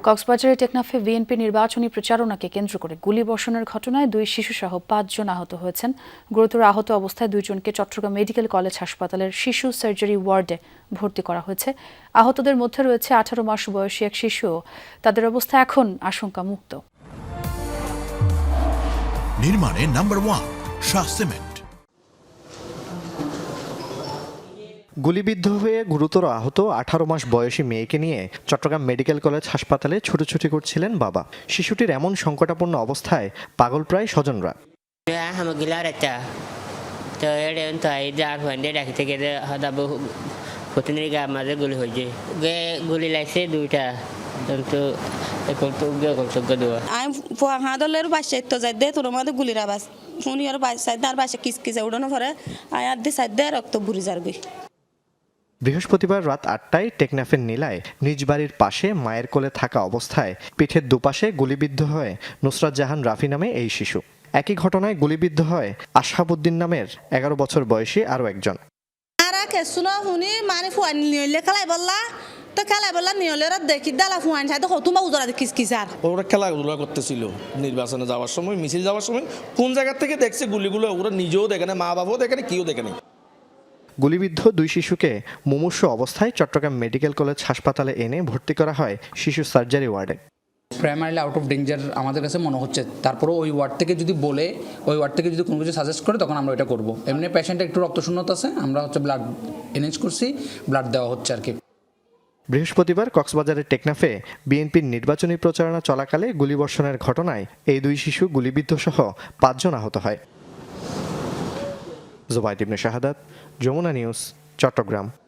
কক্সবাজারের টেকনাফে বিএনপি নির্বাচনী প্রচারণাকে কেন্দ্র করে গুলিবর্ষণের ঘটনায় 2 শিশুসহ 5 জন আহত হয়েছেন। গুরুতর আহত অবস্থায় 2 জনকে চট্টগ্রাম মেডিকেল কলেজ হাসপাতালের শিশু সার্জারি ওয়ার্ডে ভর্তি করা হয়েছে। আহতদের মধ্যে রয়েছে 18 মাস বয়সী এক শিশুও। তাদের অবস্থা এখন আশঙ্কামুক্ত। নির্মাণে নাম্বার 1 শাহ সিমেন্ট। গুলিবিদ্ধ হয়ে গুরুতর আহত 18 মাস বয়সী মেয়েকে নিয়ে চট্টগ্রাম মেডিকেল কলেজ হাসপাতালে ছুটোছুটি করছিলেন বাবা। শিশুটির এমন সংকটাপন্ন অবস্থায় পাগল প্রায় স্বজনরা। গুলি লাগছে 2টা কিন্তু আমি হাদলের বাসায় তো যাই দে তোর মধ্যে গুলির আবাস শুনি আর বাসায় তার বাসায় কিসকিসে উঠানো পরে আয়ার দিয়ে সাইড দিয়ে রক্ত বুড়ি যারবি। বৃহস্পতিবার রাত 8টায় টেকনাফের নীলায় নিজ বাড়ির পাশে মায়ের কোলে থাকা অবস্থায় পিঠের দুপাশে গুলিবিদ্ধ হয় নুসরাত জাহান রাফি নামে এই শিশু। একই ঘটনায় গুলিবিদ্ধ হয় আশহাবুদ্দিন নামের 11 বছর বয়সী আরও একজন। শুনি মানে ফুয়ান নিলে খেলাই বললা তো খেলাই বললা নিলে দেখি দালা ফুয়ান সাথে কতুমা উজরা কিসকিস আর ওরা খেলাধুলা করতেছিল নির্বাচনে যাওয়ার সময়, মিছিল যাওয়ার সময় কোন জায়গা থেকে দেখছে গুলিগুলো, ওরা নিজেও দেখে না, মা বাবাও দেখে না, কেউ দেখে না। গুলিবিদ্ধ 2 শিশুকে মুমূর্ষু অবস্থায় চট্টগ্রাম মেডিকেল কলেজ হাসপাতালে এনে ভর্তি করা হয় শিশু সার্জারি ওয়ার্ডে। প্রাইমারিলি আউট অফ ডেঞ্জার আমাদের কাছে মনে হচ্ছে, তারপরেও ওই ওয়ার্ড থেকে যদি বলে, ওই ওয়ার্ড থেকে যদি কোনো কিছু সাজেস্ট করে তখন আমরা এটা করব। এমনি পেশেন্টের একটু রক্তশূন্যতা আছে, আমরা ব্লাড এনএজ করছি, ব্লাড দেওয়া হচ্ছে আর কি। বৃহস্পতিবার কক্সবাজারের টেকনাফে বিএনপির নির্বাচনী প্রচারণা চলাকালে গুলিবর্ষণের ঘটনায় এই 2 শিশু গুলিবিদ্ধ সহ 5 জন আহত হয়। জুবাইদ ইবনে শাহাদাত, যমুনা নিউজ, চট্টগ্রাম।